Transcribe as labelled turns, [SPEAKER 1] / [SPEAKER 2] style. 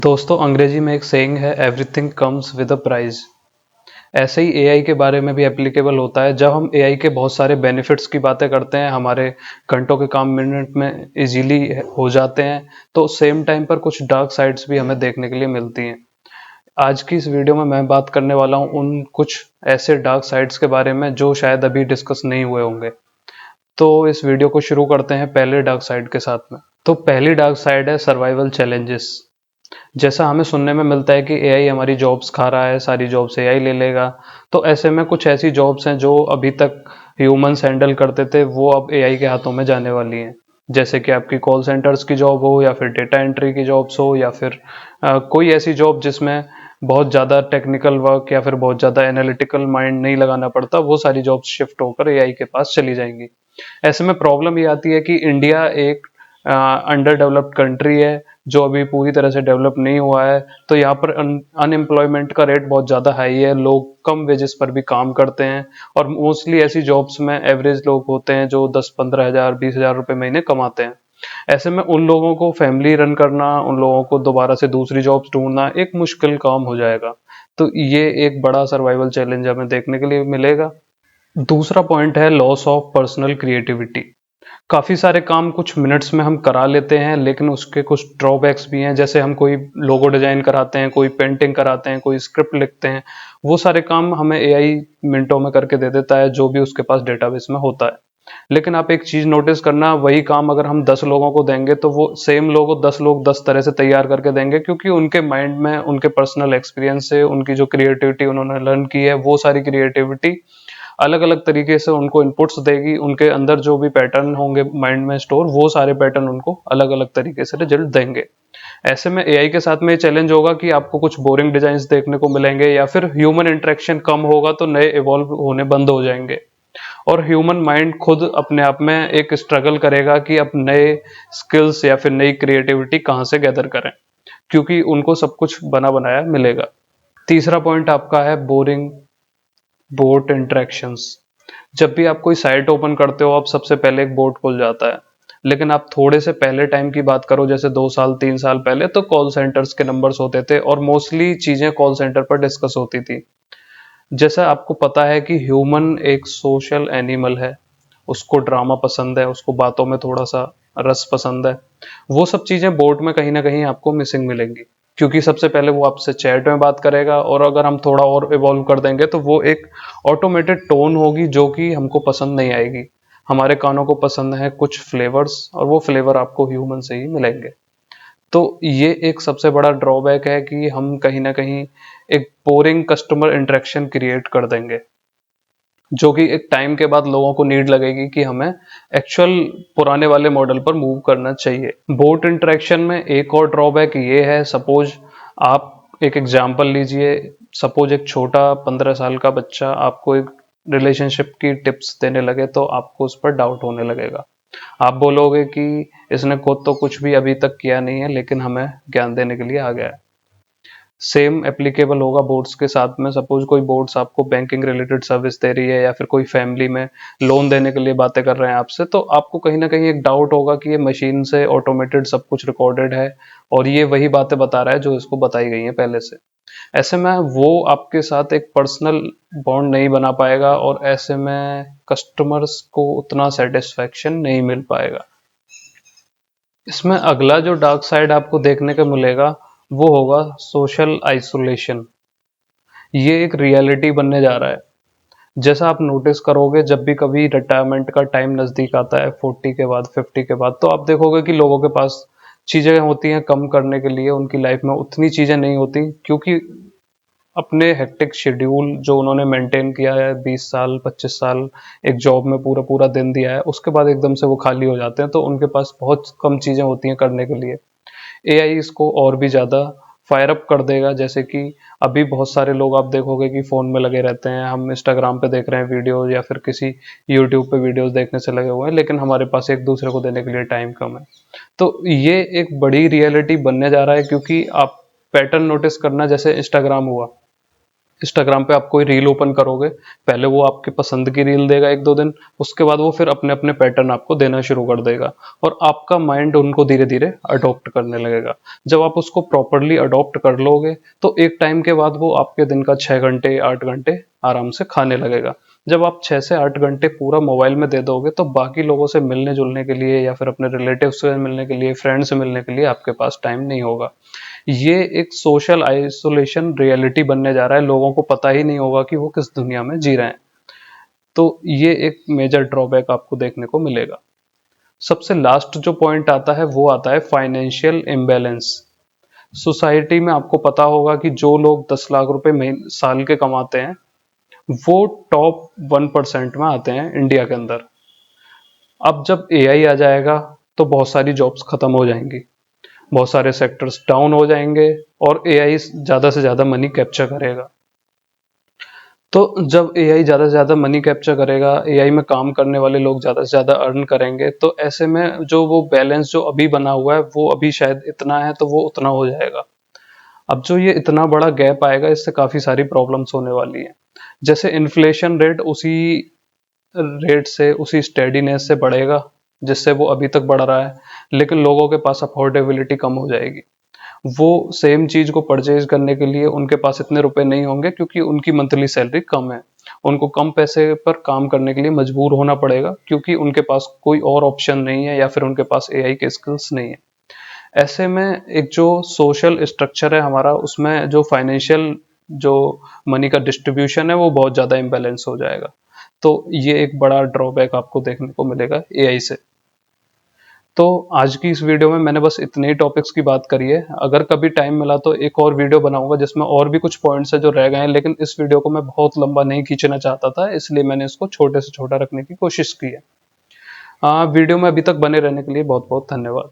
[SPEAKER 1] दोस्तों अंग्रेजी में एक सेइंग है everything comes with a price. ऐसे ही एआई के बारे में भी एप्लीकेबल होता है। जब हम एआई के बहुत सारे बेनिफिट्स की बातें करते हैं, हमारे घंटों के काम मिनट में इजीली हो जाते हैं, तो सेम टाइम पर कुछ डार्क साइड्स भी हमें देखने के लिए मिलती हैं। आज की इस वीडियो में मैं बात करने वाला हूँ उन कुछ ऐसे डार्क साइड्स के बारे में जो शायद अभी डिस्कस नहीं हुए होंगे। तो इस वीडियो को शुरू करते हैं पहले डार्क साइड के साथ में। तो पहली डार्क साइड है सर्वाइवल चैलेंजेस। जैसा हमें सुनने में मिलता है कि एआई हमारी जॉब्स खा रहा है, सारी जॉब्स एआई ले लेगा। तो ऐसे में कुछ ऐसी जॉब्स हैं जो अभी तक ह्यूमंस हैंडल करते थे, वो अब एआई के हाथों में जाने वाली हैं। जैसे कि आपकी कॉल सेंटर्स की जॉब हो, या फिर डेटा एंट्री की जॉब्स हो, या फिर कोई ऐसी जॉब जिसमें बहुत ज़्यादा टेक्निकल वर्क या फिर बहुत ज़्यादा एनालिटिकल माइंड नहीं लगाना पड़ता, वो सारी जॉब्स शिफ्ट होकर एआई के पास चली जाएंगी। ऐसे में प्रॉब्लम ये आती है कि इंडिया एक अंडर डेवलप्ड कंट्री है जो अभी पूरी तरह से डेवलप नहीं हुआ है। तो यहाँ पर अनएम्प्लॉयमेंट का रेट बहुत ज़्यादा हाई है, लोग कम वेजेस पर भी काम करते हैं। और मोस्टली ऐसी जॉब्स में एवरेज लोग होते हैं जो 10-15 हज़ार 20 हज़ार रुपये महीने कमाते हैं। ऐसे में उन लोगों को फैमिली रन करना, उन लोगों को दोबारा से दूसरी जॉब्स ढूंढना एक मुश्किल काम हो जाएगा। तो ये एक बड़ा सर्वाइवल चैलेंज हमें देखने के लिए मिलेगा। दूसरा पॉइंट है लॉस ऑफ पर्सनल क्रिएटिविटी। काफ़ी सारे काम कुछ मिनट्स में हम करा लेते हैं, लेकिन उसके कुछ ड्रॉबैक्स भी हैं। जैसे हम कोई लोगो डिजाइन कराते हैं, कोई पेंटिंग कराते हैं, कोई स्क्रिप्ट लिखते हैं, वो सारे काम हमें एआई मिनटों में करके दे देता है, जो भी उसके पास डेटाबेस में होता है। लेकिन आप एक चीज नोटिस करना, वही काम अगर हम 10 लोगों को देंगे तो वो सेम लोगो 10 लोग 10 तरह से तैयार करके देंगे, क्योंकि उनके माइंड में उनके पर्सनल एक्सपीरियंस से उनकी जो क्रिएटिविटी उन्होंने लर्न की है, वो सारी क्रिएटिविटी अलग अलग तरीके से उनको इनपुट्स देगी। उनके अंदर जो भी पैटर्न होंगे माइंड में स्टोर, वो सारे पैटर्न उनको अलग अलग तरीके से रिजल्ट देंगे। ऐसे में एआई के साथ में ये चैलेंज होगा कि आपको कुछ बोरिंग डिजाइन देखने को मिलेंगे, या फिर ह्यूमन इंटरेक्शन कम होगा तो नए इवॉल्व होने बंद हो जाएंगे। और ह्यूमन माइंड खुद अपने आप में एक स्ट्रगल करेगा कि अब नए स्किल्स या फिर नई क्रिएटिविटी कहाँ से गैदर करें, क्योंकि उनको सब कुछ बना बनाया मिलेगा। तीसरा पॉइंट आपका है बोरिंग बोट इंटरेक्शंस। जब भी आप कोई साइट ओपन करते हो, आप सबसे पहले एक बोट खुल जाता है। लेकिन आप थोड़े से पहले टाइम की बात करो, जैसे 2 साल 3 साल पहले, तो कॉल सेंटर्स के नंबर्स होते थे और मोस्टली चीजें कॉल सेंटर पर डिस्कस होती थी। जैसा आपको पता है कि ह्यूमन एक सोशल एनिमल है, उसको ड्रामा पसंद है, उसको बातों में थोड़ा सा रस पसंद है। वो सब चीजें बोट में कहीं ना कहीं आपको मिसिंग मिलेंगी, क्योंकि सबसे पहले वो आपसे चैट में बात करेगा, और अगर हम थोड़ा और इवॉल्व कर देंगे तो वो एक ऑटोमेटेड टोन होगी जो कि हमको पसंद नहीं आएगी। हमारे कानों को पसंद है कुछ फ्लेवर्स, और वो फ्लेवर आपको ह्यूमन से ही मिलेंगे। तो ये एक सबसे बड़ा ड्रॉबैक है कि हम कहीं ना कहीं एक बोरिंग कस्टमर इंटरेक्शन क्रिएट कर देंगे, जो कि एक टाइम के बाद लोगों को नीड लगेगी कि हमें एक्चुअल पुराने वाले मॉडल पर मूव करना चाहिए। बोट इंटरेक्शन में एक और ड्रॉबैक ये है, सपोज आप एक एग्जांपल लीजिए। सपोज एक छोटा 15 साल का बच्चा आपको एक रिलेशनशिप की टिप्स देने लगे, तो आपको उस पर डाउट होने लगेगा। आप बोलोगे कि इसने खुद तो कुछ भी अभी तक किया नहीं है, लेकिन हमें ज्ञान देने के लिए आ गया है। सेम एप्लीकेबल होगा बोर्ड्स के साथ में। सपोज कोई बोर्ड्स आपको बैंकिंग रिलेटेड सर्विस दे रही है, या फिर कोई फैमिली में लोन देने के लिए बातें कर रहे हैं आपसे, तो आपको कहीं ना कहीं एक डाउट होगा कि ये मशीन से ऑटोमेटेड सब कुछ रिकॉर्डेड है, और ये वही बातें बता रहा है जो इसको बताई गई हैं पहले से। ऐसे में वो आपके साथ एक पर्सनल बॉन्ड नहीं बना पाएगा, और ऐसे में कस्टमर्स को उतना सेटिस्फेक्शन नहीं मिल पाएगा। इसमें अगला जो डार्क साइड आपको देखने को मिलेगा, वो होगा सोशल आइसोलेशन। ये एक रियलिटी बनने जा रहा है। जैसा आप नोटिस करोगे, जब भी कभी रिटायरमेंट का टाइम नजदीक आता है, 40 के बाद 50 के बाद, तो आप देखोगे कि लोगों के पास चीजें होती हैं कम करने के लिए, उनकी लाइफ में उतनी चीजें नहीं होती, क्योंकि अपने हेक्टिक शेड्यूल जो उन्होंने मेंटेन किया है, 20 साल 25 साल एक जॉब में पूरा पूरा दिन दिया है, उसके बाद एकदम से वो खाली हो जाते हैं, तो उनके पास बहुत कम चीजें होती हैं करने के लिए। एआई इसको और भी ज्यादा फायर अप कर देगा। जैसे कि अभी बहुत सारे लोग आप देखोगे कि फोन में लगे रहते हैं, हम इंस्टाग्राम पे देख रहे हैं वीडियो, या फिर किसी यूट्यूब पे वीडियोस देखने से लगे हुए हैं, लेकिन हमारे पास एक दूसरे को देने के लिए टाइम कम है। तो ये एक बड़ी रियलिटी बनने जा रहा है, क्योंकि आप पैटर्न नोटिस करना, जैसे इंस्टाग्राम हुआ, इंस्टाग्राम पे आप कोई रील ओपन करोगे, पहले वो आपके पसंद की रील देगा 1-2 दिन, उसके बाद वो फिर अपने-अपने पैटर्न आपको देना शुरू कर देगा और आपका माइंड उनको धीरे-धीरे अडॉप्ट करने लगेगा। जब आप उसको प्रॉपर्ली अडॉप्ट कर लोगे, तो एक टाइम के बाद वो आपके दिन का 6 घंटे, 8 घंटे आराम से खाने लगेगा। जब आप 6 से 8 घंटे पूरा मोबाइल में दे दोगे, तो बाकी लोगों से मिलने-जुलने के लिए या फिर अपने रिलेटिव्स से मिलने के लिए, फ्रेंड से मिलने के लिए आपके पास टाइम नहीं होगा। ये एक सोशल आइसोलेशन रियलिटी बनने जा रहा है, लोगों को पता ही नहीं होगा कि वो किस दुनिया में जी रहे हैं। तो ये एक मेजर ड्रॉबैक आपको देखने को मिलेगा। सबसे लास्ट जो पॉइंट आता है वो आता है फाइनेंशियल इम्बैलेंस। सोसाइटी में आपको पता होगा कि जो लोग 10 लाख रुपए साल के कमाते हैं, वो टॉप 1% में आते हैं इंडिया के अंदर। अब जब एआई आ जाएगा तो बहुत सारी जॉब्स खत्म हो जाएंगी, बहुत सारे सेक्टर्स डाउन हो जाएंगे और एआई ज्यादा से ज्यादा मनी कैप्चर करेगा। तो जब एआई ज्यादा से ज्यादा मनी कैप्चर करेगा, एआई में काम करने वाले लोग ज्यादा से ज्यादा अर्न करेंगे, तो ऐसे में जो वो बैलेंस जो अभी बना हुआ है वो अभी शायद इतना है तो वो उतना हो जाएगा। अब जो ये इतना बड़ा गैप आएगा, इससे काफी सारी प्रॉब्लम्स होने वाली हैं। जैसे इन्फ्लेशन रेट उसी रेट से, उसी स्टेडीनेस से बढ़ेगा जिससे वो अभी तक बढ़ रहा है, लेकिन लोगों के पास अफोर्डेबिलिटी कम हो जाएगी। वो सेम चीज को परचेज करने के लिए उनके पास इतने रुपए नहीं होंगे क्योंकि उनकी मंथली सैलरी कम है। उनको कम पैसे पर काम करने के लिए मजबूर होना पड़ेगा क्योंकि उनके पास कोई और ऑप्शन नहीं है या फिर उनके पास एआई के स्किल्स नहीं है। ऐसे में एक जो सोशल स्ट्रक्चर है हमारा, उसमें जो फाइनेंशियल जो मनी का डिस्ट्रीब्यूशन है वो बहुत ज्यादा इम्बैलेंस हो जाएगा। तो ये एक बड़ा ड्रॉबैक आपको देखने को मिलेगा एआई से। तो आज की इस वीडियो में मैंने बस इतने ही टॉपिक्स की बात करी है। अगर कभी टाइम मिला तो एक और वीडियो बनाऊंगा जिसमें और भी कुछ पॉइंट्स है जो रह गए हैं, लेकिन इस वीडियो को मैं बहुत लंबा नहीं खींचना चाहता था, इसलिए मैंने इसको छोटे से छोटा रखने की कोशिश की है। वीडियो में अभी तक बने रहने के लिए बहुत बहुत धन्यवाद।